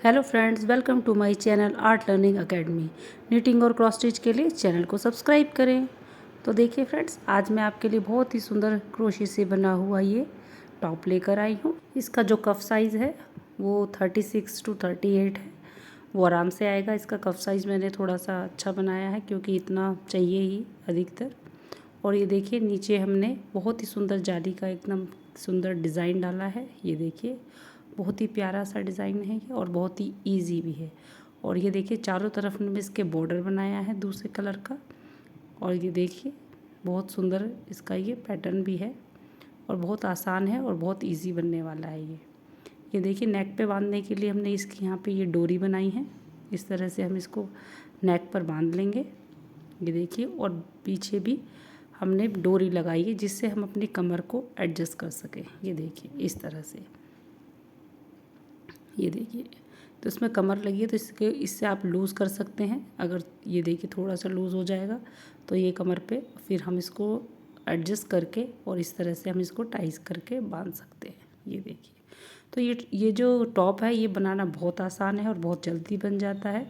Hello friends, welcome to my channel art learning academy. Knitting और cross stitch के लिए channel को subscribe करें। तो देखिए फ्रेंड्स, आज मैं आपके लिए बहुत ही सुंदर क्रोशे से बना हुआ ये टॉप लेकर आई हूँ। इसका जो कफ साइज़ है वो 36 to 38 है, वो आराम से आएगा। इसका कफ साइज़ मैंने थोड़ा सा अच्छा बनाया है क्योंकि इतना चाहिए ही अधिकतर। और ये देखिए नीचे हमने बहुत ही सुंदर जाली का एकदम सुंदर डिज़ाइन डाला है। ये देखिए बहुत ही प्यारा सा डिज़ाइन है ये और बहुत ही इजी भी है। और ये देखिए चारों तरफ में इसके बॉर्डर बनाया है दूसरे कलर का। और ये देखिए बहुत सुंदर इसका ये पैटर्न भी है और बहुत आसान है और बहुत इजी बनने वाला है ये देखिए नेक पे बांधने के लिए हमने इसकी यहाँ पे ये डोरी बनाई है। इस तरह से हम इसको नेक पर बांध लेंगे। ये देखिए और पीछे भी हमने डोरी लगाई है जिससे हम अपनी कमर को एडजस्ट कर सकें। ये देखिए इस तरह से, ये देखिए तो इसमें कमर लगी है तो इससे आप लूज़ कर सकते हैं। अगर ये देखिए थोड़ा सा लूज़ हो जाएगा तो ये कमर पे फिर हम इसको एडजस्ट करके और इस तरह से हम इसको टाइस करके बांध सकते हैं। ये देखिए तो ये जो टॉप है ये बनाना बहुत आसान है और बहुत जल्दी बन जाता है।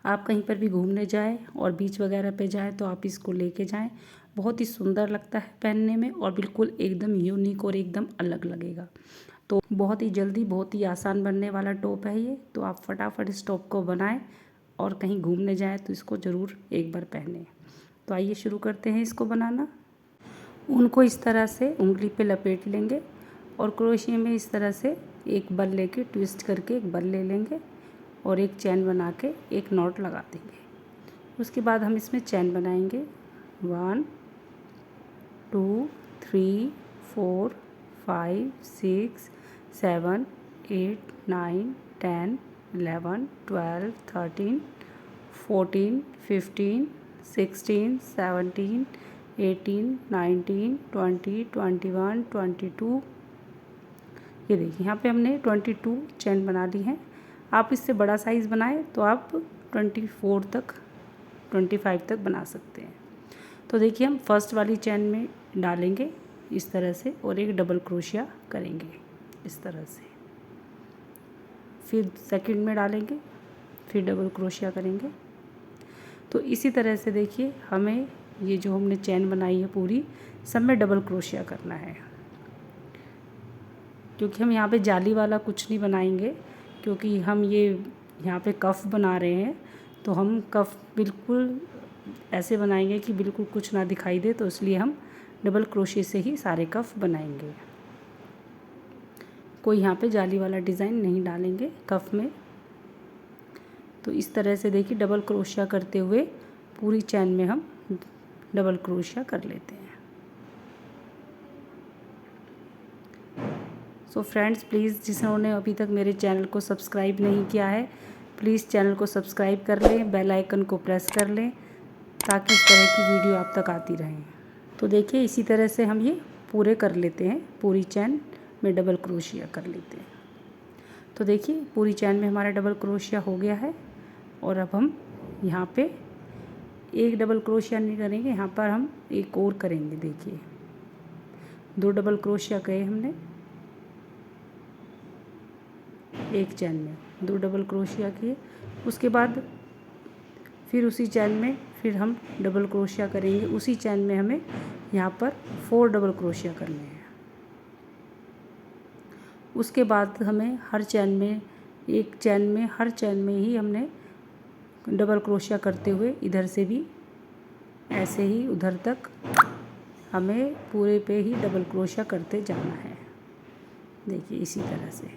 आप कहीं पर भी घूमने जाएं और बीच वगैरह पे जाएं तो आप इसको लेके जाएं। बहुत ही सुंदर लगता है पहनने में और बिल्कुल एकदम यूनिक और एकदम अलग लगेगा। तो बहुत ही जल्दी बहुत ही आसान बनने वाला टॉप है ये। तो आप फटाफट इस टॉप को बनाएं और कहीं घूमने जाएं तो इसको ज़रूर एक बार पहनें। तो आइए शुरू करते हैं इसको बनाना। ऊन को इस तरह से उंगली पे लपेट लेंगे और क्रोशिया में इस तरह से एक बल लेके ट्विस्ट करके एक बल ले लेंगे और एक चैन बना के एक नॉट लगा देंगे। उसके बाद हम इसमें चैन बनाएंगे 1 2 3 4 5 6 7 8 9 10 11 12 13 14 15 16 17 18 19 20 21 22। ये देखिए यहाँ पे हमने 22 चैन बना ली हैं। आप इससे बड़ा साइज़ बनाएं तो आप 24 तक 25 तक बना सकते हैं। तो देखिए हम फर्स्ट वाली चैन में डालेंगे इस तरह से और एक डबल क्रोशिया करेंगे इस तरह से। फिर सेकंड में डालेंगे, फिर डबल क्रोशिया करेंगे। तो इसी तरह से देखिए हमें ये जो हमने चैन बनाई है पूरी सब में डबल क्रोशिया करना है। क्योंकि हम यहाँ पे जाली वाला कुछ नहीं बनाएंगे, क्योंकि हम ये यहाँ पे कफ बना रहे हैं तो हम कफ बिल्कुल ऐसे बनाएंगे कि बिल्कुल कुछ ना दिखाई दे। तो इसलिए हम डबल क्रोशे से ही सारे कफ बनाएंगे। कोई यहाँ पे जाली वाला डिज़ाइन नहीं डालेंगे कफ में। तो इस तरह से देखिए डबल क्रोशिया करते हुए पूरी चैन में हम डबल क्रोशिया कर लेते हैं। सो फ्रेंड्स, प्लीज़ जिन्होंने अभी तक मेरे चैनल को सब्सक्राइब नहीं किया है प्लीज़ चैनल को सब्सक्राइब कर लें, बेल आइकन को प्रेस कर लें ताकि इस तरह की वीडियो आप तक आती रहें। तो देखिए इसी तरह से हम ये पूरे कर लेते हैं, पूरी चैन में डबल क्रोशिया कर लेते हैं। तो देखिए पूरी चैन में हमारा डबल क्रोशिया हो गया है। और अब हम यहाँ पे एक डबल क्रोशिया नहीं करेंगे, यहाँ पर हम एक और करेंगे। देखिए 2 डबल क्रोशिया किए हमने एक चैन में, 2 डबल क्रोशिया किए। उसके बाद फिर उसी चैन में फिर हम डबल क्रोशिया करेंगे। उसी चैन में हमें यहाँ पर 4 डबल क्रोशिया करने हैं। उसके बाद हमें हर चैन में हर चैन में ही हमने डबल क्रोशिया करते हुए इधर से भी ऐसे ही उधर तक हमें पूरे पे ही डबल क्रोशिया करते जाना है। देखिए इसी तरह से।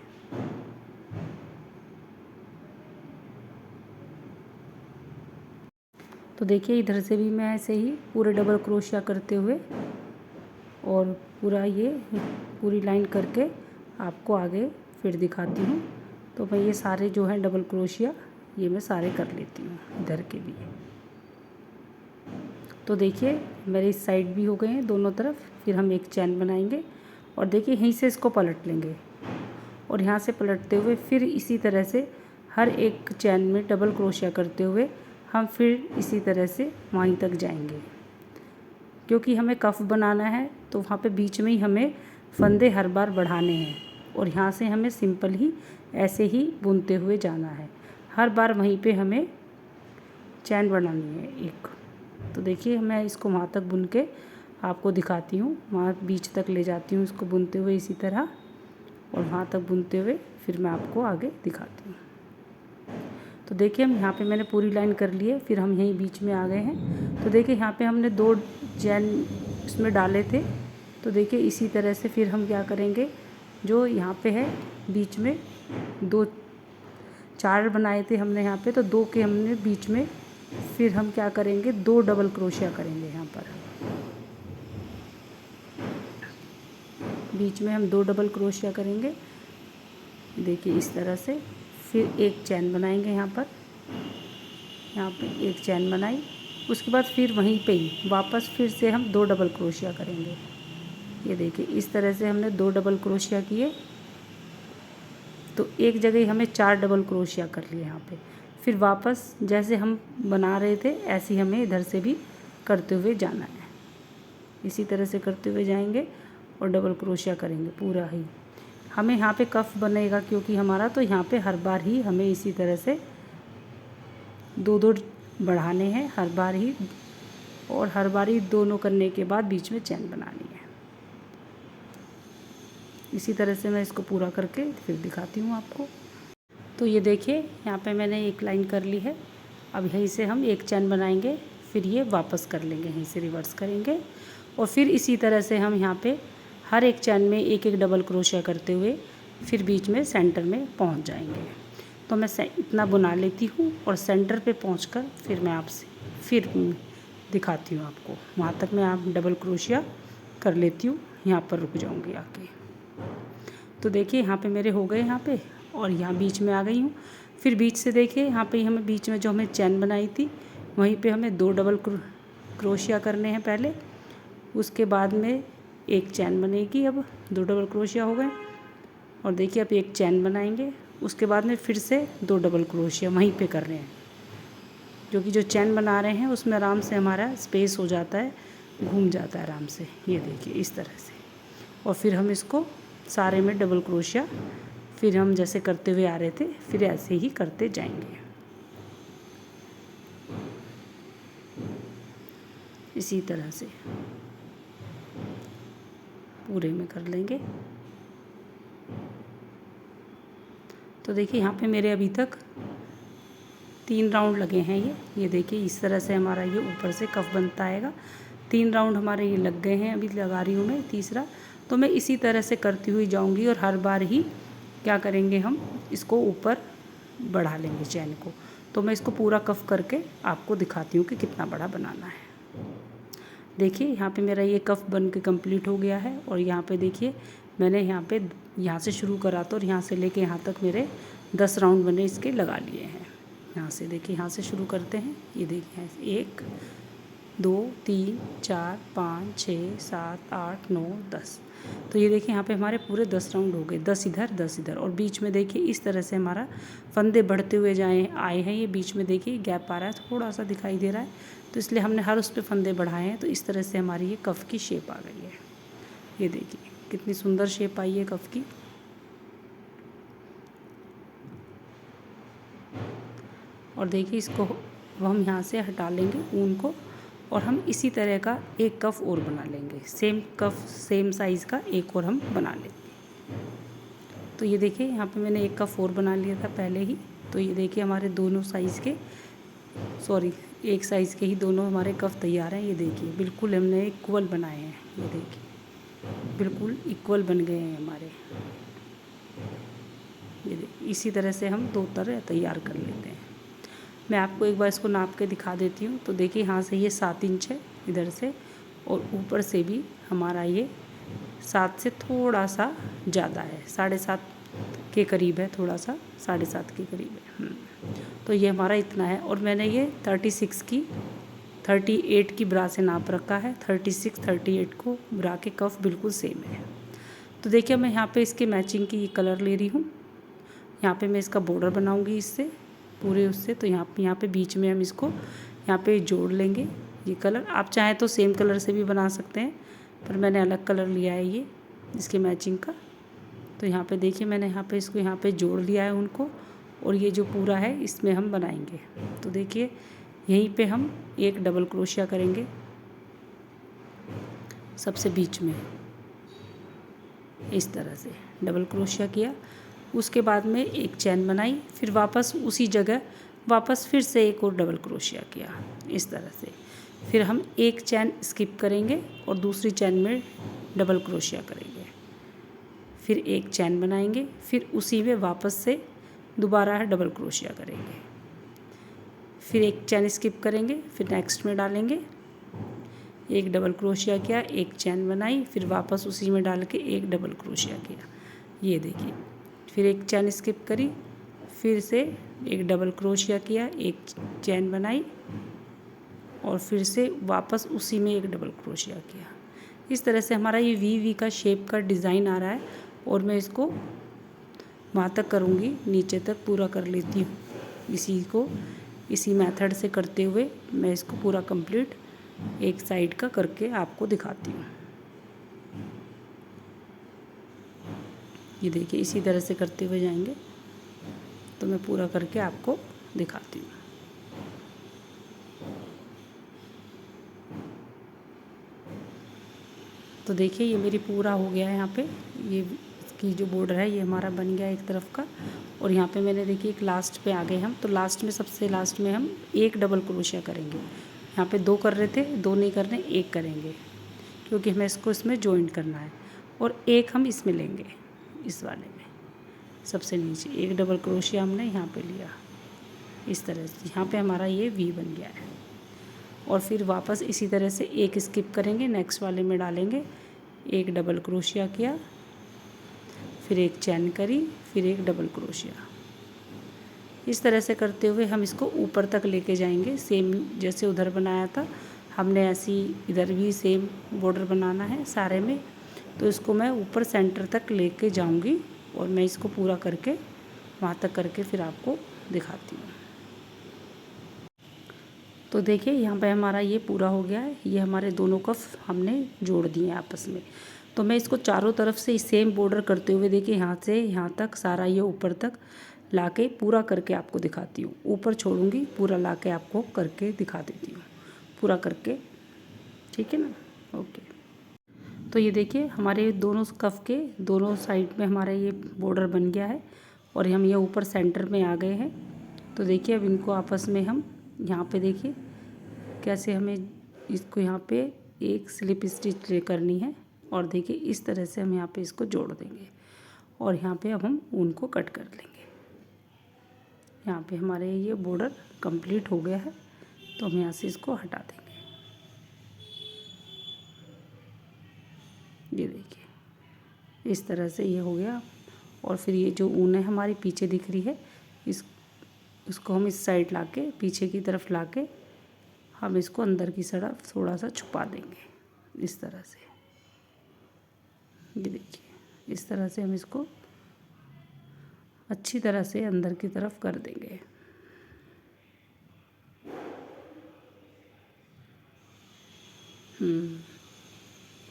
तो देखिए इधर से भी मैं ऐसे ही पूरे डबल क्रोशिया करते हुए और पूरा ये पूरी लाइन करके आपको आगे फिर दिखाती हूँ। तो मैं ये सारे जो हैं डबल क्रोशिया ये मैं सारे कर लेती हूँ इधर के भी। तो देखिए मेरे इस साइड भी हो गए हैं दोनों तरफ। फिर हम एक चैन बनाएंगे और देखिए यहीं से इसको पलट लेंगे और यहाँ से पलटते हुए फिर इसी तरह से हर एक चैन में डबल क्रोशिया करते हुए हम फिर इसी तरह से वहीं तक जाएंगे। क्योंकि हमें कफ बनाना है तो वहाँ पे बीच में ही हमें फंदे हर बार बढ़ाने हैं। और यहाँ से हमें सिंपल ही ऐसे ही बुनते हुए जाना है। हर बार वहीं पे हमें चैन बनानी है एक। तो देखिए मैं इसको वहाँ तक बुन के आपको दिखाती हूँ, वहाँ बीच तक ले जाती हूँ इसको बुनते हुए इसी तरह, और वहाँ तक बुनते हुए फिर मैं आपको आगे दिखाती हूँ। तो देखिए हम यहाँ पे मैंने पूरी लाइन कर ली है, फिर हम यहीं बीच में आ गए हैं। तो देखिए यहाँ पे हमने 2 चैन इसमें डाले थे। तो देखिए इसी तरह से फिर हम क्या करेंगे, जो यहाँ पे है बीच में 4 बनाए थे हमने यहाँ पे, तो 2 के हमने बीच में फिर हम क्या करेंगे, 2 डबल क्रोशिया करेंगे यहाँ पर। बीच में हम 2 डबल क्रोशिया करेंगे, देखिए इस तरह से। फिर एक चैन बनाएंगे यहाँ पर, यहाँ पे एक चैन बनाई। उसके बाद फिर वहीं पे ही वापस फिर से हम 2 डबल क्रोशिया करेंगे। ये देखिए इस तरह से हमने 2 डबल क्रोशिया किए, तो एक जगह ही हमें 4 डबल क्रोशिया कर लिए यहाँ पे। फिर वापस जैसे हम बना रहे थे ऐसे ही हमें इधर से भी करते हुए जाना है। इसी तरह से करते हुए जाएंगे और डबल क्रोशिया करेंगे पूरा ही। हमें यहाँ पे कफ बनेगा क्योंकि हमारा, तो यहाँ पे हर बार ही हमें इसी तरह से 2-2 बढ़ाने हैं हर बार ही, और हर बार ही दोनों करने के बाद बीच में चैन बनानी है। इसी तरह से मैं इसको पूरा करके फिर दिखाती हूँ आपको। तो ये देखिए यहाँ पे मैंने एक लाइन कर ली है। अब यहीं से हम एक चैन बनाएंगे, फिर ये वापस कर लेंगे, यहीं से रिवर्स करेंगे, और फिर इसी तरह से हम यहाँ पे हर एक चैन में एक एक डबल क्रोशिया करते हुए फिर बीच में सेंटर में पहुँच जाएंगे। तो मैं इतना बुना लेती हूँ और सेंटर पे पहुँचकर फिर मैं आपसे फिर दिखाती हूँ आपको। वहाँ तक मैं आप डबल क्रोशिया कर लेती हूँ, यहाँ पर रुक जाऊँगी आके। तो देखिए यहाँ पे मेरे हो गए यहाँ पे, और यहाँ बीच में आ गई हूँ। फिर बीच से देखिए यहाँ पे हमें बीच में जो हमें चैन बनाई थी वहीं पे हमें 2 डबल क्रोशिया करने हैं पहले। उसके बाद में एक चैन बनेगी, अब 2 डबल क्रोशिया हो गए, और देखिए अब एक चैन बनाएंगे। उसके बाद में फिर से 2 डबल क्रोशिया वहीं पे कर रहे हैं, जो कि जो चैन बना रहे हैं उसमें आराम से हमारा स्पेस हो जाता है, घूम जाता है आराम से। ये देखिए इस तरह से, और फिर हम इसको सारे में डबल क्रोशिया फिर हम जैसे करते हुए आ रहे थे फिर ऐसे ही करते जाएंगे, इसी तरह से पूरे में कर लेंगे। तो देखिए यहाँ पे मेरे अभी तक 3 राउंड लगे हैं। ये देखिए इस तरह से हमारा ये ऊपर से कफ बनता आएगा। 3 राउंड हमारे ये लग गए हैं, अभी लगा रही हूँ मैं तीसरा। तो मैं इसी तरह से करती हुई जाऊँगी, और हर बार ही क्या करेंगे, हम इसको ऊपर बढ़ा लेंगे चैन को। तो मैं इसको पूरा कफ करके आपको दिखाती हूँ कि कितना बड़ा बनाना है। देखिए यहाँ पे मेरा ये कफ बन के कंप्लीट हो गया है, और यहाँ पे देखिए मैंने यहाँ से शुरू करा था और यहाँ से लेके यहाँ तक मेरे 10 राउंड बने इसके लगा लिए हैं। यहाँ से देखिए, यहाँ से शुरू करते हैं। ये देखिए 1 2 3 4 5 6 7 8 9 10। तो ये देखिए यहाँ पे हमारे पूरे 10 राउंड हो गए, 10 इधर 10 इधर, और बीच में देखिए इस तरह से हमारा फंदे बढ़ते हुए आए हैं। ये बीच में देखिए गैप आ रहा है, थोड़ा सा दिखाई दे रहा है, तो इसलिए हमने हर उस पे फंदे बढ़ाए हैं। तो इस तरह से हमारी ये कफ की शेप आ गई है। ये देखिए कितनी सुंदर शेप आई है कफ की। और देखिए इसको हम यहाँ से हटा लेंगे ऊन को, और हम इसी तरह का एक कफ और बना लेंगे, सेम कफ सेम साइज़ का एक और हम बना लेंगे। तो ये देखिए यहाँ पे मैंने एक कफ और बना लिया था पहले ही। तो ये देखिए हमारे दोनों साइज़ के, एक साइज़ के ही दोनों हमारे कफ तैयार हैं। ये देखिए बिल्कुल हमने इक्वल बनाए हैं। ये देखिए बिल्कुल इक्वल बन गए हैं हमारे। ये देखिए इसी तरह से हम 2 तरह तैयार कर लेते हैं। मैं आपको एक बार इसको नाप के दिखा देती हूँ। तो देखिए यहाँ से ये 7 इंच है इधर से, और ऊपर से भी हमारा ये 7 से थोड़ा सा ज़्यादा है, 7.5 के करीब है, थोड़ा सा 7.5 के करीब है। तो ये हमारा इतना है, और मैंने ये 38 की ब्रा से नाप रखा है। 38 को ब्रा के कफ बिल्कुल सेम है। तो देखिए मैं यहाँ पे इसके मैचिंग की कलर ले रही हूँ। यहाँ पे मैं इसका बॉर्डर बनाऊँगी इससे पूरे उससे। तो यहाँ पे बीच में हम इसको यहाँ पे जोड़ लेंगे ये कलर। आप चाहें तो सेम कलर से भी बना सकते हैं, पर मैंने अलग कलर लिया है ये इसके मैचिंग का। तो यहाँ पे देखिए मैंने यहाँ पे इसको यहाँ पे जोड़ लिया है उनको, और ये जो पूरा है इसमें हम बनाएंगे। तो देखिए यहीं पे हम एक डबल क्रोशिया करेंगे सबसे बीच में, इस तरह से डबल क्रोशिया किया। उसके बाद में एक चैन बनाई, फिर वापस उसी जगह वापस फिर से एक और डबल क्रोशिया किया इस तरह से। फिर हम एक चैन स्किप करेंगे और दूसरी चैन में डबल क्रोशिया करेंगे, फिर एक चैन बनाएंगे, फिर उसी में वापस से दोबारा डबल क्रोशिया करेंगे, फिर एक चैन स्किप करेंगे, फिर नेक्स्ट में डालेंगे, एक डबल क्रोशिया किया, एक चैन बनाई, फिर वापस उसी में डाल के एक डबल क्रोशिया किया। ये देखिए, फिर एक चैन स्किप करी, फिर से एक डबल क्रोशिया किया, एक चैन बनाई और फिर से वापस उसी में एक डबल क्रोशिया किया। इस तरह से हमारा ये वी का शेप का डिज़ाइन आ रहा है, और मैं इसको वहाँ तक करूँगी, नीचे तक पूरा कर लेती हूँ। इसी मेथड से करते हुए मैं इसको पूरा कंप्लीट एक साइड का करके आपको दिखाती हूँ। ये देखिए इसी तरह से करते हुए जाएंगे, तो मैं पूरा करके आपको दिखाती हूँ। तो देखिए ये मेरी पूरा हो गया है। यहाँ पे ये इसकी जो बॉर्डर है ये हमारा बन गया एक तरफ का, और यहाँ पे मैंने देखिए एक लास्ट पे आ गए हम। तो लास्ट में सबसे लास्ट में हम एक डबल क्रोशिया करेंगे। यहाँ पे 2 कर रहे थे, 2 नहीं करने, 1 करेंगे, क्योंकि हमें इसको इसमें जॉइंट करना है। और एक हम इसमें लेंगे, इस वाले में सबसे नीचे एक डबल क्रोशिया हमने यहाँ पे लिया इस तरह से। यहाँ पे हमारा ये वी बन गया है। और फिर वापस इसी तरह से एक स्किप करेंगे, नेक्स्ट वाले में डालेंगे, एक डबल क्रोशिया किया, फिर एक चैन करी, फिर एक डबल क्रोशिया। इस तरह से करते हुए हम इसको ऊपर तक लेके जाएंगे। सेम जैसे उधर बनाया था हमने ऐसी इधर भी सेम बॉर्डर बनाना है सारे में। तो इसको मैं ऊपर सेंटर तक लेके जाऊंगी, और मैं इसको पूरा करके वहाँ तक करके फिर आपको दिखाती हूँ। तो देखिए यहाँ पे हमारा ये पूरा हो गया है। ये हमारे दोनों कफ हमने जोड़ दिए आपस में। तो मैं इसको चारों तरफ से सेम बॉर्डर करते हुए देखिए यहाँ से यहाँ तक सारा ये ऊपर तक लाके पूरा करके आपको दिखाती हूँ। ऊपर छोड़ूंगी, पूरा लाके आपको करके दिखा देती हूँ, पूरा करके, ठीक है ना। ओके, तो ये देखिए हमारे दोनों कफ के दोनों साइड में हमारा ये बॉर्डर बन गया है, और हम ये ऊपर सेंटर में आ गए हैं। तो देखिए अब इनको आपस में हम यहाँ पे देखिए कैसे हमें इसको यहाँ पे एक स्लिप स्टिच करनी है, और देखिए इस तरह से हम यहाँ पे इसको जोड़ देंगे, और यहाँ पे अब हम ऊन को कट कर लेंगे। यहाँ पे हमारे ये बॉर्डर कंप्लीट हो गया है, तो हम यहाँ से इसको हटा देंगे। ये देखिए इस तरह से ये हो गया। और फिर ये जो ऊन है हमारी पीछे दिख रही है, इसको हम इस साइड लाके पीछे की तरफ लाके हम इसको अंदर की तरफ थोड़ा सा छुपा देंगे इस तरह से। ये देखिए इस तरह से हम इसको अच्छी तरह से अंदर की तरफ कर देंगे।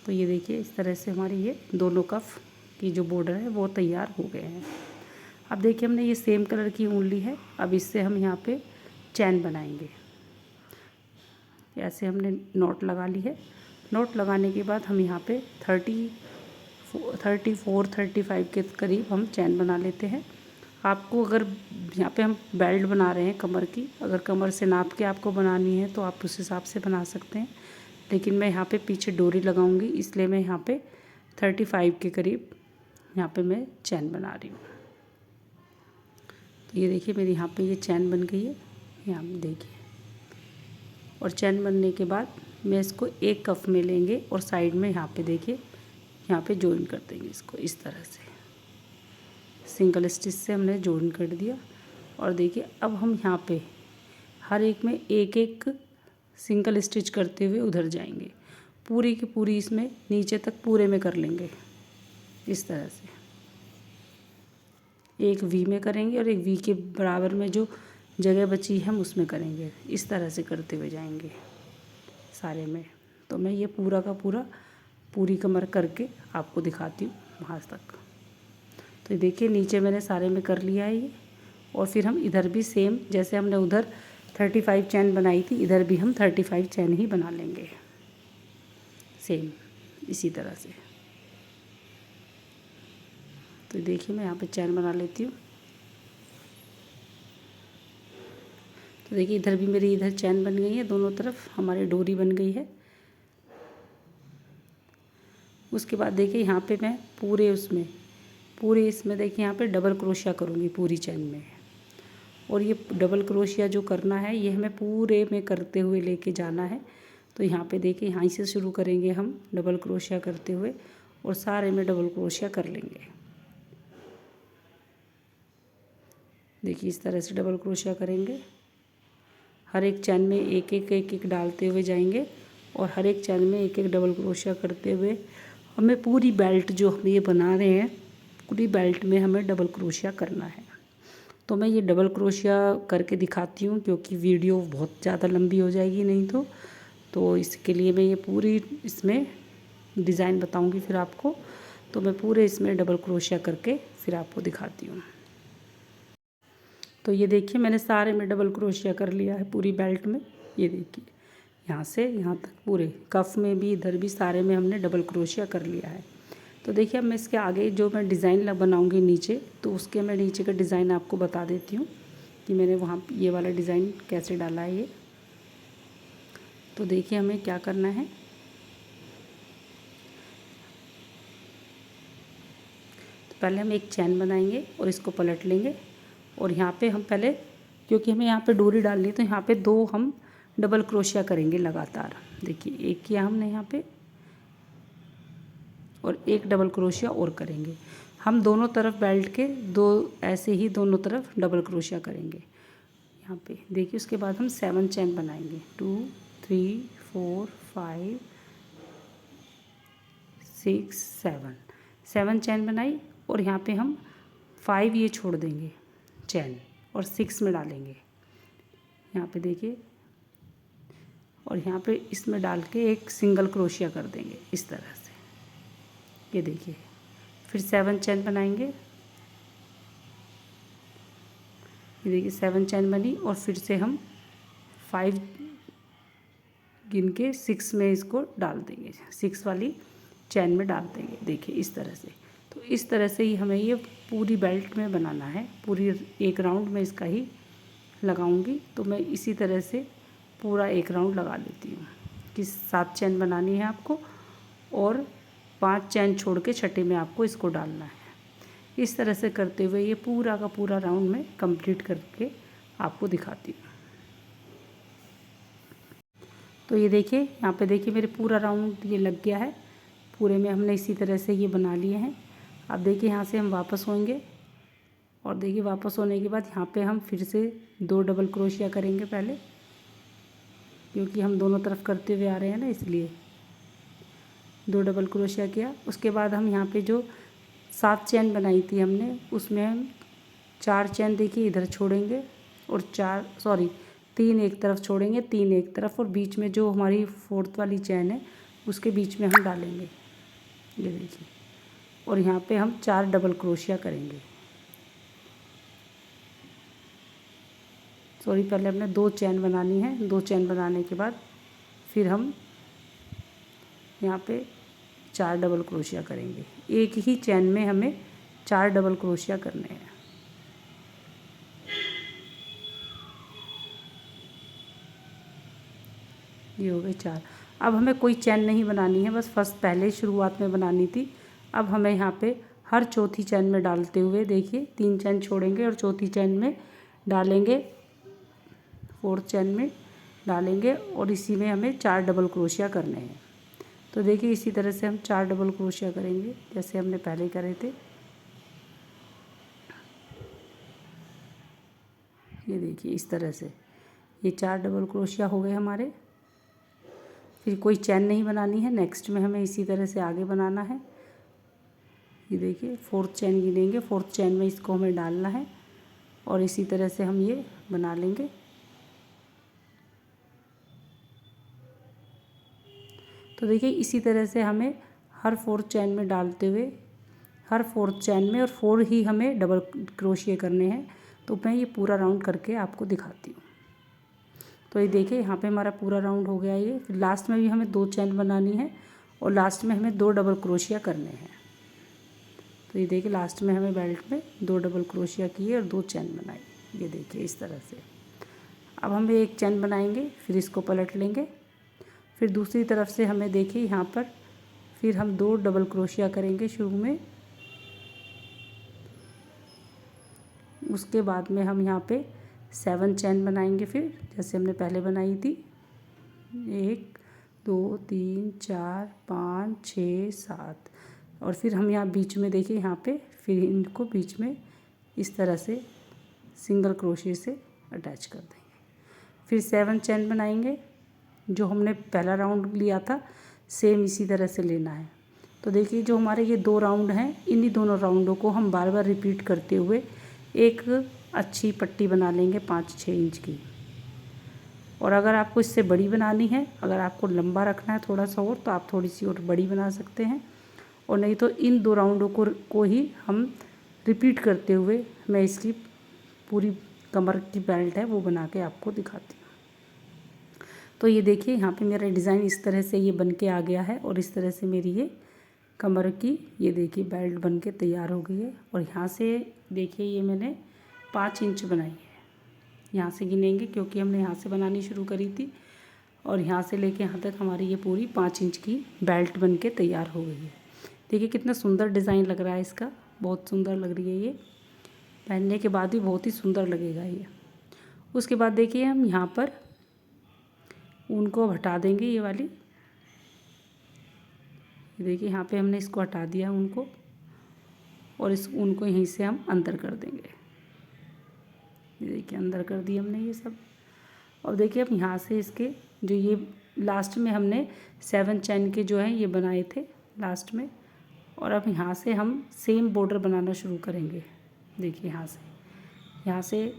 तो ये देखिए इस तरह से हमारी ये दोनों कफ की जो बॉर्डर है वो तैयार हो गए हैं। अब देखिए हमने ये सेम कलर की ऊन ली है। अब इससे हम यहाँ पे चैन बनाएंगे। ऐसे हमने नॉट लगा ली है। नॉट लगाने के बाद हम यहाँ पे 34-35 के करीब हम चैन बना लेते हैं। आपको अगर यहाँ पे हम बेल्ट बना रहे हैं कमर की, अगर कमर से नाप के आपको बनानी है तो आप उस हिसाब से बना सकते हैं, लेकिन मैं यहाँ पे पीछे डोरी लगाऊंगी, इसलिए मैं यहाँ पे 35 के करीब यहाँ पे मैं चैन बना रही हूँ। तो ये देखिए मेरी यहाँ पे ये चैन बन गई है, यहाँ देखिए। और चैन बनने के बाद मैं इसको एक कफ में लेंगे और साइड में यहाँ पे देखिए यहाँ पे जॉइन कर देंगे इसको इस तरह से। सिंगल स्टिच से हमने जॉइन कर दिया। और देखिए अब हम यहाँ पे हर एक में एक एक सिंगल स्टिच करते हुए उधर जाएंगे, पूरी की पूरी इसमें नीचे तक पूरे में कर लेंगे इस तरह से। एक वी में करेंगे और एक वी के बराबर में जो जगह बची है हम उसमें करेंगे। इस तरह से करते हुए जाएंगे सारे में। तो मैं ये पूरा का पूरा पूरी कमर करके आपको दिखाती हूँ वहाँ तक। तो देखिए नीचे मैंने सारे में कर लिया है ये। और फिर हम इधर भी सेम जैसे हमने उधर 35 चैन बनाई थी, इधर भी हम 35 चैन ही बना लेंगे सेम इसी तरह से। तो देखिए मैं यहाँ पे चैन बना लेती हूँ। तो देखिए इधर भी मेरी इधर चैन बन गई है, दोनों तरफ हमारी डोरी बन गई है। उसके बाद देखिए यहाँ पे मैं पूरे इसमें देखिए यहाँ पे डबल क्रोशिया करूँगी पूरी चैन में। और ये डबल क्रोशिया जो करना है ये हमें पूरे में करते हुए लेके जाना है। तो यहाँ पे देखिए यहाँ से शुरू करेंगे हम डबल क्रोशिया करते हुए और सारे में डबल क्रोशिया कर लेंगे। देखिए इस तरह से डबल क्रोशिया करेंगे, हर एक चैन में एक एक डालते हुए जाएंगे और हर एक चैन में एक एक डबल क्रोशिया करते हुए हमें पूरी बेल्ट जो हम ये बना रहे हैं पूरी बेल्ट में हमें डबल क्रोशिया करना है। तो मैं ये डबल क्रोशिया करके दिखाती हूँ क्योंकि वीडियो बहुत ज़्यादा लंबी हो जाएगी नहीं तो इसके लिए मैं ये पूरी इसमें डिज़ाइन बताऊँगी फिर आपको। तो मैं पूरे इसमें डबल क्रोशिया करके फिर आपको दिखाती हूँ। तो ये देखिए मैंने सारे में डबल क्रोशिया कर लिया है पूरी बेल्ट में। ये देखिए यहाँ से यहाँ तक पूरे कफ में भी इधर भी सारे में हमने डबल क्रोशिया कर लिया है। तो देखिए अब मैं इसके आगे जो मैं डिज़ाइन बनाऊंगी नीचे, तो उसके मैं नीचे का डिज़ाइन आपको बता देती हूँ कि मैंने वहाँ ये वाला डिज़ाइन कैसे डाला है ये। तो देखिए हमें क्या करना है, तो पहले हम एक चैन बनाएंगे और इसको पलट लेंगे और यहाँ पे हम पहले क्योंकि हमें यहाँ पे डोरी डालनी है तो यहाँ पे 2 हम डबल क्रोशिया करेंगे लगातार। देखिए एक किया हमने यहाँ पे और एक डबल क्रोशिया और करेंगे। हम दोनों तरफ बेल्ट के 2 ऐसे ही दोनों तरफ डबल क्रोशिया करेंगे यहाँ पे। देखिए उसके बाद हम 7 चैन बनाएंगे 2 3 4 5 6 7 चैन बनाई और यहाँ पे हम 5 ये छोड़ देंगे चैन और 6 में डालेंगे यहाँ पे देखिए। और यहाँ पे इसमें डाल के एक सिंगल क्रोशिया कर देंगे इस तरह से। ये देखिए फिर 7 चैन बनाएंगे। ये देखिए 7 चैन बनी और फिर से हम 5 गिन के 6 में इसको डाल देंगे, 6 वाली चैन में डाल देंगे। देखिए इस तरह से। तो इस तरह से ही हमें ये पूरी बेल्ट में बनाना है, पूरी एक राउंड में इसका ही लगाऊंगी। तो मैं इसी तरह से पूरा एक राउंड लगा लेती हूँ कि 7 चैन बनानी है आपको और 5 चैन छोड़ के छठे में आपको इसको डालना है। इस तरह से करते हुए ये पूरा का पूरा राउंड में कंप्लीट करके आपको दिखाती हूँ। तो ये देखिए यहाँ पे देखिए मेरे पूरा राउंड ये लग गया है, पूरे में हमने इसी तरह से ये बना लिए हैं। अब देखिए यहाँ से हम वापस होंगे और देखिए वापस होने के बाद यहाँ पे हम फिर से 2 डबल क्रोशिया करेंगे पहले, क्योंकि हम दोनों तरफ करते हुए आ रहे हैं ना, इसलिए 2 डबल क्रोशिया किया। उसके बाद हम यहाँ पे जो 7 चैन बनाई थी हमने उसमें हम 4 चैन देखिए इधर छोड़ेंगे और 3 एक तरफ छोड़ेंगे, 3 एक तरफ, और बीच में जो हमारी 4th वाली चैन है उसके बीच में हम डालेंगे। ये देखिए और यहाँ पे हम 4 डबल क्रोशिया करेंगे। पहले हमने 2 चैन बनानी है, 2 चैन बनाने के बाद फिर हम यहाँ पे 4 डबल क्रोशिया करेंगे। एक ही चैन में हमें 4 डबल क्रोशिया करने हैं। ये हो गए 4। अब हमें कोई चैन नहीं बनानी है, बस फर्स्ट पहले शुरुआत में बनानी थी। अब हमें यहाँ पे हर चौथी चैन में डालते हुए देखिए 3 चैन छोड़ेंगे और चौथी चैन में डालेंगे, 4th चैन में डालेंगे और इसी में हमें 4 डबल क्रोशिया करने हैं। तो देखिए इसी तरह से हम 4 डबल क्रोशिया करेंगे जैसे हमने पहले करे थे। ये देखिए इस तरह से ये 4 डबल क्रोशिया हो गए हमारे। फिर कोई चैन नहीं बनानी है, नेक्स्ट में हमें इसी तरह से आगे बनाना है। ये देखिए 4th चैन गिनेंगे, 4th चैन में इसको हमें डालना है और इसी तरह से हम ये बना लेंगे। तो देखिए इसी तरह से हमें हर 4th चैन में डालते हुए हर 4th चैन में, और 4 ही हमें डबल क्रोशिया करने हैं। तो मैं ये पूरा राउंड करके आपको दिखाती हूँ। तो ये देखिए यहाँ पे हमारा पूरा राउंड हो गया ये। फिर लास्ट में भी हमें 2 चैन बनानी है और लास्ट में हमें 2 डबल क्रोशिया करने हैं। तो ये देखिए लास्ट में हमें बेल्ट में 2 डबल क्रोशिया किए और 2 चैन बनाई। ये देखिए इस तरह से। अब हम एक चैन बनाएंगे, फिर इसको पलट लेंगे। फिर दूसरी तरफ से हमें देखिए यहाँ पर फिर हम 2 डबल क्रोशिया करेंगे शुरू में। उसके बाद में हम यहाँ पे 7 चैन बनाएंगे, फिर जैसे हमने पहले बनाई थी। 1 2 3 4 5 6 7। और फिर हम यहाँ बीच में देखिए यहाँ पे फिर इनको बीच में इस तरह से सिंगल क्रोशिया से अटैच कर देंगे। फिर 7 चैन बनाएंगे। जो हमने पहला राउंड लिया था सेम इसी तरह से लेना है। तो देखिए जो हमारे ये 2 राउंड हैं, इन्हीं दोनों राउंडों को हम बार बार रिपीट करते हुए एक अच्छी पट्टी बना लेंगे 5-6 इंच की। और अगर आपको इससे बड़ी बनानी है, अगर आपको लंबा रखना है थोड़ा सा और, तो आप थोड़ी सी और बड़ी बना सकते हैं। और नहीं तो इन 2 राउंडों को ही हम रिपीट करते हुए मैं इसकी पूरी कमर की बेल्ट है वो बना के आपको दिखाती हूँ। तो ये देखिए यहाँ पे मेरा डिज़ाइन इस तरह से ये बन के आ गया है और इस तरह से मेरी ये कमर की ये देखिए बेल्ट बन के तैयार हो गई है। और यहाँ से देखिए ये मैंने 5 इंच बनाई है। यहाँ से गिनेंगे क्योंकि हमने यहाँ से बनानी शुरू करी थी और यहाँ से लेके यहाँ तक हमारी ये पूरी 5 इंच की बेल्ट बन के तैयार हो गई है। देखिए कितना सुंदर डिज़ाइन लग रहा है इसका, बहुत सुंदर लग रही है ये। पहनने के बाद भी बहुत ही सुंदर लगेगा ये। उसके बाद देखिए हम यहाँ पर ऊन को हटा देंगे, ये वाली। ये देखिए यहाँ पे हमने इसको हटा दिया ऊन को और इस ऊन को यहीं से हम अंदर कर देंगे। ये देखिए अंदर कर दिया हमने ये सब। और देखिए अब यहाँ से इसके जो ये लास्ट में हमने 7 चैन के जो हैं ये बनाए थे लास्ट में, और अब यहाँ से हम सेम बॉर्डर बनाना शुरू करेंगे। देखिए यहाँ से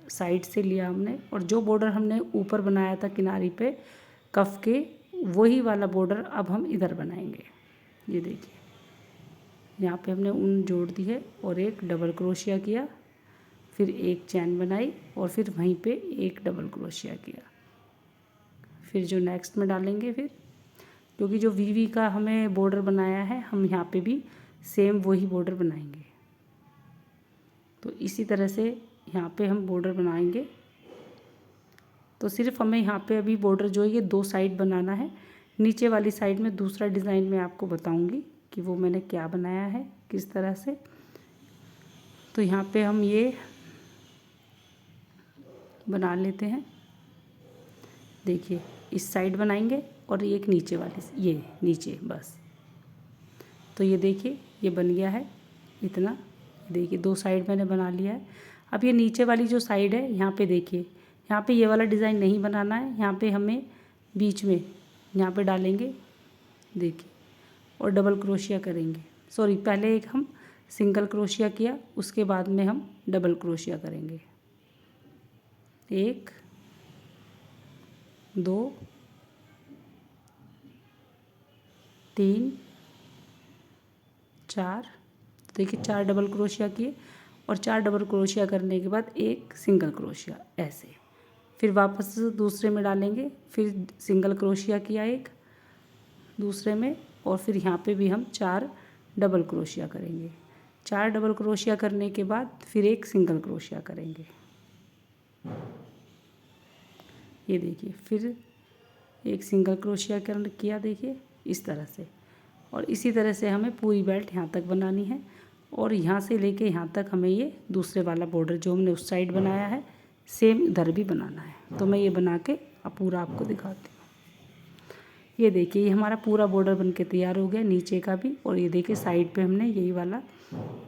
साइड से लिया हमने, और जो बॉर्डर हमने ऊपर बनाया था किनारी पे कफ के, वही वाला बॉर्डर अब हम इधर बनाएंगे। ये देखिए यहाँ पे हमने ऊन जोड़ दी है और एक डबल क्रोशिया किया, फिर एक चैन बनाई और फिर वहीं पे एक डबल क्रोशिया किया। फिर जो नेक्स्ट में डालेंगे, फिर क्योंकि जो वी का हमें बॉर्डर बनाया है हम यहाँ पे भी सेम वही बॉर्डर बनाएंगे। तो इसी तरह से यहाँ पे हम बॉर्डर बनाएंगे। तो सिर्फ हमें यहाँ पे अभी बॉर्डर जो है ये 2 साइड बनाना है। नीचे वाली साइड में दूसरा डिज़ाइन मैं आपको बताऊंगी कि वो मैंने क्या बनाया है किस तरह से। तो यहाँ पे हम ये बना लेते हैं। देखिए इस साइड बनाएंगे और एक नीचे वाली, ये नीचे बस। तो ये देखिए ये बन गया है इतना। देखिए 2 साइड मैंने बना लिया है। अब ये नीचे वाली जो साइड है यहाँ पे देखिए, यहाँ पे ये वाला डिज़ाइन नहीं बनाना है। यहाँ पे हमें बीच में यहाँ पे डालेंगे देखिए, और डबल क्रोशिया करेंगे। सॉरी, पहले एक हम सिंगल क्रोशिया किया, उसके बाद में हम डबल क्रोशिया करेंगे। 1 2 3 4। देखिए 4 डबल क्रोशिया किए और 4 डबल क्रोशिया करने के बाद एक सिंगल क्रोशिया ऐसे। फिर वापस दूसरे में डालेंगे, फिर सिंगल क्रोशिया किया एक दूसरे में, और फिर यहाँ पे भी हम 4 डबल क्रोशिया करेंगे। 4 डबल क्रोशिया करने के बाद फिर एक सिंगल क्रोशिया करेंगे। ये देखिए फिर एक सिंगल क्रोशिया किया देखिए इस तरह से। और इसी तरह से हमें पूरी बेल्ट यहाँ तक बनानी है और यहाँ से लेके यहाँ तक हमें ये दूसरे वाला बॉर्डर जो हमने उस साइड बनाया है सेम इधर भी बनाना है। तो मैं ये बना के अब पूरा आपको दिखाती हूँ। ये देखिए ये हमारा पूरा बॉर्डर बन के तैयार हो गया नीचे का भी, और ये देखिए साइड पे हमने यही वाला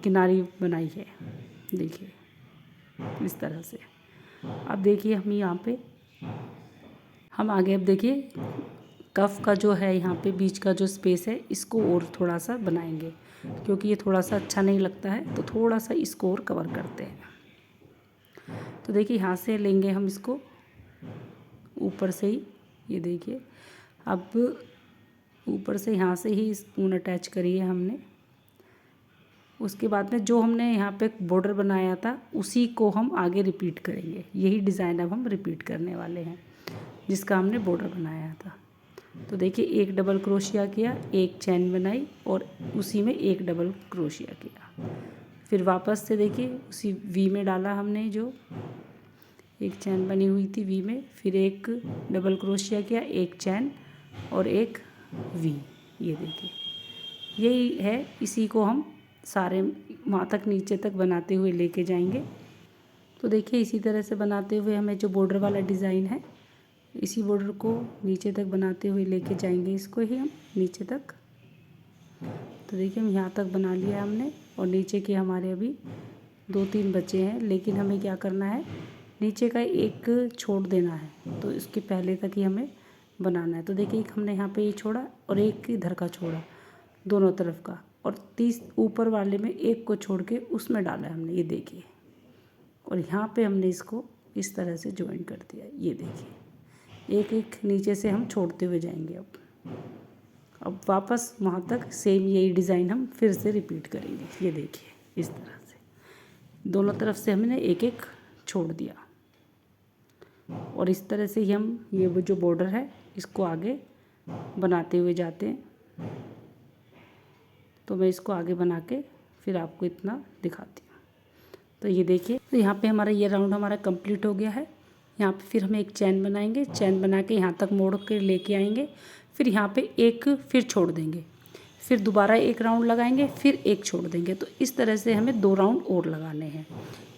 किनारी बनाई है देखिए इस तरह से। अब देखिए हम यहाँ पे हम आगे अब देखिए कफ का जो है यहाँ पे बीच का जो स्पेस है इसको और थोड़ा सा बनाएंगे, क्योंकि ये थोड़ा सा अच्छा नहीं लगता है, तो थोड़ा सा इसको और कवर करते हैं। तो देखिए यहाँ से लेंगे हम इसको ऊपर से ही, ये देखिए अब ऊपर से यहाँ से ही ऊन अटैच करी है हमने उसके बाद में जो हमने यहाँ पे बॉर्डर बनाया था उसी को हम आगे रिपीट करेंगे। यही डिज़ाइन अब हम रिपीट करने वाले हैं जिसका हमने बॉर्डर बनाया था। तो देखिए एक डबल क्रोशिया किया, एक चैन बनाई और उसी में एक डबल क्रोशिया किया। फिर वापस से देखिए उसी वी में डाला हमने, जो एक चैन बनी हुई थी वी में, फिर एक डबल क्रोशिया किया, एक चैन और एक वी। ये देखिए यही है, इसी को हम सारे वहाँ तक नीचे तक बनाते हुए लेके जाएंगे। तो देखिए इसी तरह से बनाते हुए हमें जो बॉर्डर वाला डिज़ाइन है, इसी बॉर्डर को नीचे तक बनाते हुए लेके जाएंगे, इसको ही हम नीचे तक। तो देखिए हम यहाँ तक बना लिया हमने और नीचे के हमारे अभी 2-3 बचे हैं, लेकिन हमें क्या करना है, नीचे का एक छोड़ देना है, तो इसके पहले तक ही हमें बनाना है। तो देखिए एक हमने यहाँ पे ये छोड़ा और एक इधर का छोड़ा, दोनों तरफ का, और 30 ऊपर वाले में एक को छोड़ के उसमें डाला है हमने, ये देखिए। और यहाँ पे हमने इसको इस तरह से ज्वाइन कर दिया, ये देखिए। एक एक नीचे से हम छोड़ते हुए जाएंगे। अब वापस वहाँ तक सेम यही डिज़ाइन हम फिर से रिपीट करेंगे। ये देखिए इस तरह से दोनों तरफ से हमने एक एक छोड़ दिया और इस तरह से ही हम ये वो जो बॉर्डर है इसको आगे बनाते हुए जाते हैं। तो मैं इसको आगे बना के फिर आपको इतना दिखाती हूँ। तो ये देखिए, तो यहाँ पे हमारा ये राउंड हमारा कंप्लीट हो गया है। यहाँ पे फिर हम एक चैन बनाएंगे, चैन बना के यहाँ तक मोड़ के लेके आएंगे, फिर यहाँ पे एक फिर छोड़ देंगे, फिर दोबारा एक राउंड लगाएंगे, फिर एक छोड़ देंगे। तो इस तरह से हमें 2 राउंड और लगाने हैं।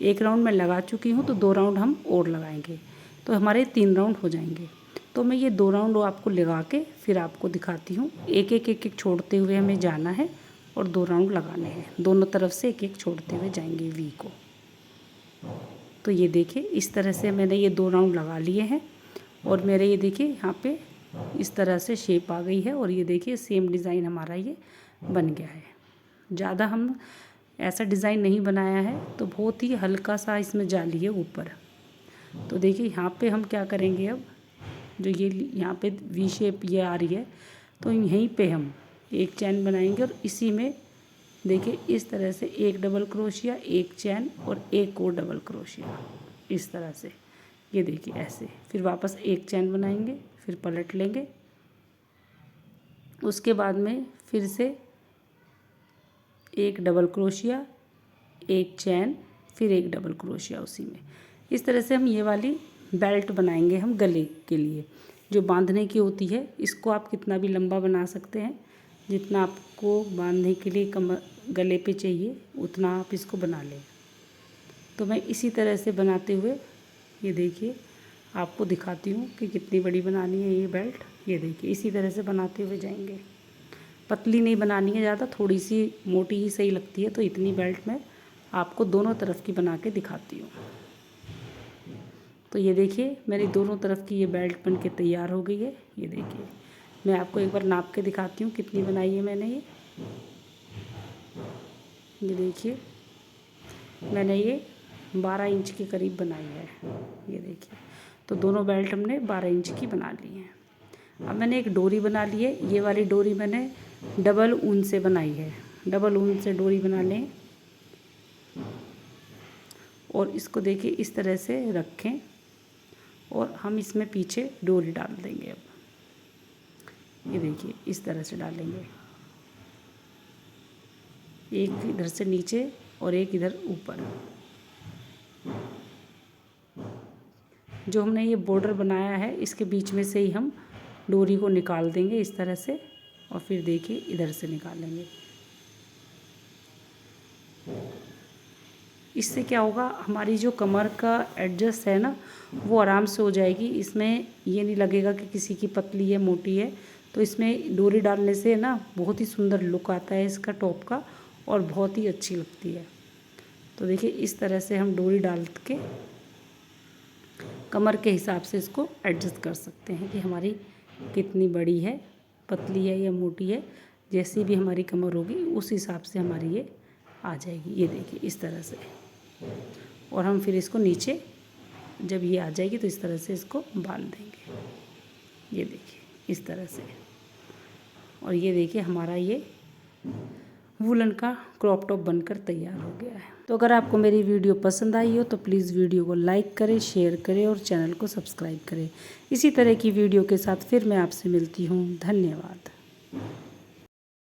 एक राउंड मैं लगा चुकी हूँ, तो 2 राउंड हम और लगाएंगे, तो हमारे 3 राउंड हो जाएंगे। तो मैं ये 2 राउंड आपको लगा के फिर आपको दिखाती हूँ। एक एक छोड़ते हुए हमें जाना है और 2 राउंड लगाने हैं, दोनों तरफ से एक एक छोड़ते हुए जाएंगे वी को। तो ये देखिए इस तरह से मैंने ये 2 राउंड लगा लिए हैं और मेरे ये देखिए यहाँ पे इस तरह से शेप आ गई है। और ये देखिए सेम डिज़ाइन हमारा ये बन गया है। ज़्यादा हम ऐसा डिज़ाइन नहीं बनाया है, तो बहुत ही हल्का सा इसमें जाली है ऊपर। तो देखिए यहाँ पे हम क्या करेंगे, अब जो ये यहाँ पे वी शेप ये आ रही है, तो यहीं पे हम एक चैन बनाएंगे और इसी में देखिए इस तरह से एक डबल क्रोशिया, एक चैन और एक और डबल क्रोशिया, इस तरह से। ये देखिए ऐसे, फिर वापस एक चैन बनाएंगे, फिर पलट लेंगे, उसके बाद में फिर से एक डबल क्रोशिया, एक चैन, फिर एक डबल क्रोशिया उसी में। इस तरह से हम ये वाली बेल्ट बनाएंगे हम गले के लिए, जो बांधने की होती है। इसको आप कितना भी लंबा बना सकते हैं, जितना आपको बांधने के लिए कमर गले पे चाहिए उतना आप इसको बना लें। तो मैं इसी तरह से बनाते हुए ये देखिए आपको दिखाती हूँ कि कितनी बड़ी बनानी है ये बेल्ट। ये देखिए इसी तरह से बनाते हुए जाएंगे। पतली नहीं बनानी है ज़्यादा, थोड़ी सी मोटी ही सही लगती है। तो इतनी बेल्ट मैं आपको दोनों तरफ की बना के दिखाती हूँ। तो ये देखिए मेरी दोनों तरफ की ये बेल्ट बन के तैयार हो गई है। ये देखिए मैं आपको एक बार नाप के दिखाती हूँ कितनी बनाई है मैंने। ये देखिए मैंने ये 12 इंच के करीब बनाई है। ये देखिए, तो दोनों बेल्ट हमने 12 इंच की बना ली हैं। अब मैंने एक डोरी बना ली है। ये वाली डोरी मैंने डबल ऊन से बनाई है। डबल ऊन से डोरी बना लें और इसको देखिए इस तरह से रखें और हम इसमें पीछे डोरी डाल देंगे। अब ये देखिए इस तरह से डालेंगे, एक इधर से नीचे और एक इधर ऊपर। जो हमने ये बॉर्डर बनाया है इसके बीच में से ही हम डोरी को निकाल देंगे इस तरह से, और फिर देखिए इधर से निकालेंगे। इससे क्या होगा, हमारी जो कमर का एडजस्ट है ना वो आराम से हो जाएगी। इसमें ये नहीं लगेगा कि किसी की पतली है मोटी है। तो इसमें डोरी डालने से ना बहुत ही सुंदर लुक आता है इसका टॉप का, और बहुत ही अच्छी लगती है। तो देखिए इस तरह से हम डोरी डाल के कमर के हिसाब से इसको एडजस्ट कर सकते हैं कि हमारी कितनी बड़ी है, पतली है या मोटी है। जैसी भी हमारी कमर होगी उस हिसाब से हमारी ये आ जाएगी। ये देखिए इस तरह से, और हम फिर इसको नीचे जब ये आ जाएगी तो इस तरह से इसको बांध देंगे। ये देखिए इस तरह से, और ये देखिए हमारा ये वूलन का क्रॉप टॉप बनकर तैयार हो गया है। तो अगर आपको मेरी वीडियो पसंद आई हो तो प्लीज़ वीडियो को लाइक करें, शेयर करें और चैनल को सब्सक्राइब करें। इसी तरह की वीडियो के साथ फिर मैं आपसे मिलती हूँ। धन्यवाद।